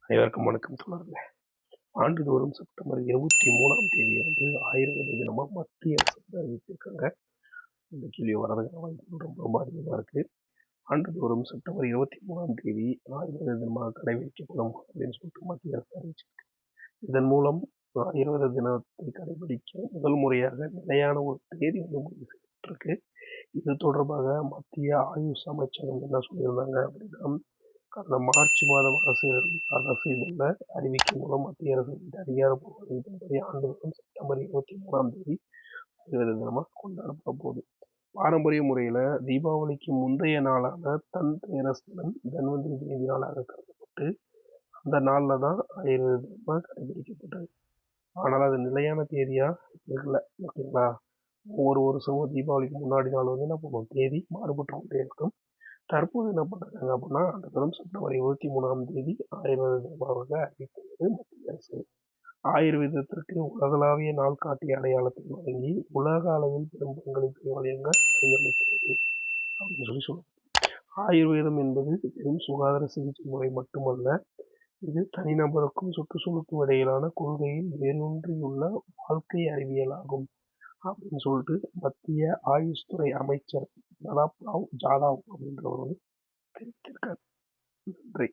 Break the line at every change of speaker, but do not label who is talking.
அனைவருக்கும் வணக்கம் தோழர்களே. ஆண்டுதோறும் செப்டம்பர் 23ஆம் தேதியை ஆயுர்வேத தினமா மத்திய அரசு அறிவிச்சிருக்காங்க. இந்த கேள்வி வரதுக்கான வாய்ப்புகள் ரொம்ப அதிகமாக இருக்கு. ஆண்டுதோறும் செப்டம்பர் 23ஆம் தேதி ஆயுர்வேத தினமாக கடைபிடிக்கப்படும் அப்படின்னு சொல்லிட்டு மத்திய அரசு அறிவிச்சிருக்கு. இதன் மூலம் ஆயுர்வேத தினத்தை கடைபிடிக்க முதல் முறையாக நிலையான ஒரு தேதி முடிவு செய்யப்பட்டிருக்கு. இது தொடர்பாக மத்திய ஆயுஷ் அமைச்சகம் என்ன சொல்லியிருந்தாங்க அப்படின்னா, கடந்த மார்ச் மாதம் அரசு இதழில் அறிவிக்கை மூலம் மத்திய அரசு அதிகாரப்பூர்வ அறிவிப்பின்படி ஆண்டுதோறும் செப்டம்பர் 23ஆம் தேதி ஆயுர்வேத தினமாக கொண்டாடப்பட போகுது. பாரம்பரிய முறையில் தீபாவளிக்கு முந்தைய நாளான தன்தேரஸ் தினம் தன்வந்திரி ஜெயந்தி நாளாக கருதப்பட்டு அந்த நாளில் தான் ஆயுர்வேத தினமாக கடைபிடிக்கப்பட்டது. ஆனால் அது நிலையான தேதியாக இல்லை. ஓகேங்களா? ஒவ்வொரு வருஷமும் தீபாவளிக்கு முன்னாடி நாள் என்ன பண்ணுவோம், தேதி மாறுபட்டு கொண்டே இருக்கும். தற்போது என்ன பண்ணுறாங்க அப்படின்னா, அந்த தினம் செப்டம்பர் 23ஆம் தேதி ஆயுர்வேத தினமாக அறிவித்துள்ளது மத்திய அரசு. ஆயுர்வேதத்திற்கு உலகளாவிய நாள்காட்டி அடையாளத்தை வழங்கி உலக அளவில் பெரும் பங்களிப்பை வழங்க வடிவமைத்துள்ளது அப்படின்னு சொல்லுவோம். ஆயுர்வேதம் என்பது வெறும் சுகாதார சிகிச்சை முறை மட்டுமல்ல, இது தனிநபருக்கும் சுற்றுச்சூழலுக்கும் இடையிலான கொள்கையில் வேரூன்றியுள்ள வாழ்க்கை அறிவியல் ஆகும் அப்படின்னு சொல்லிட்டு மத்திய ஆயுஷ் துறை அமைச்சர் பிரதாப் ராவ் ஜாதவ் அப்படின்றவர் தெரிவித்திருக்கார். நன்றி.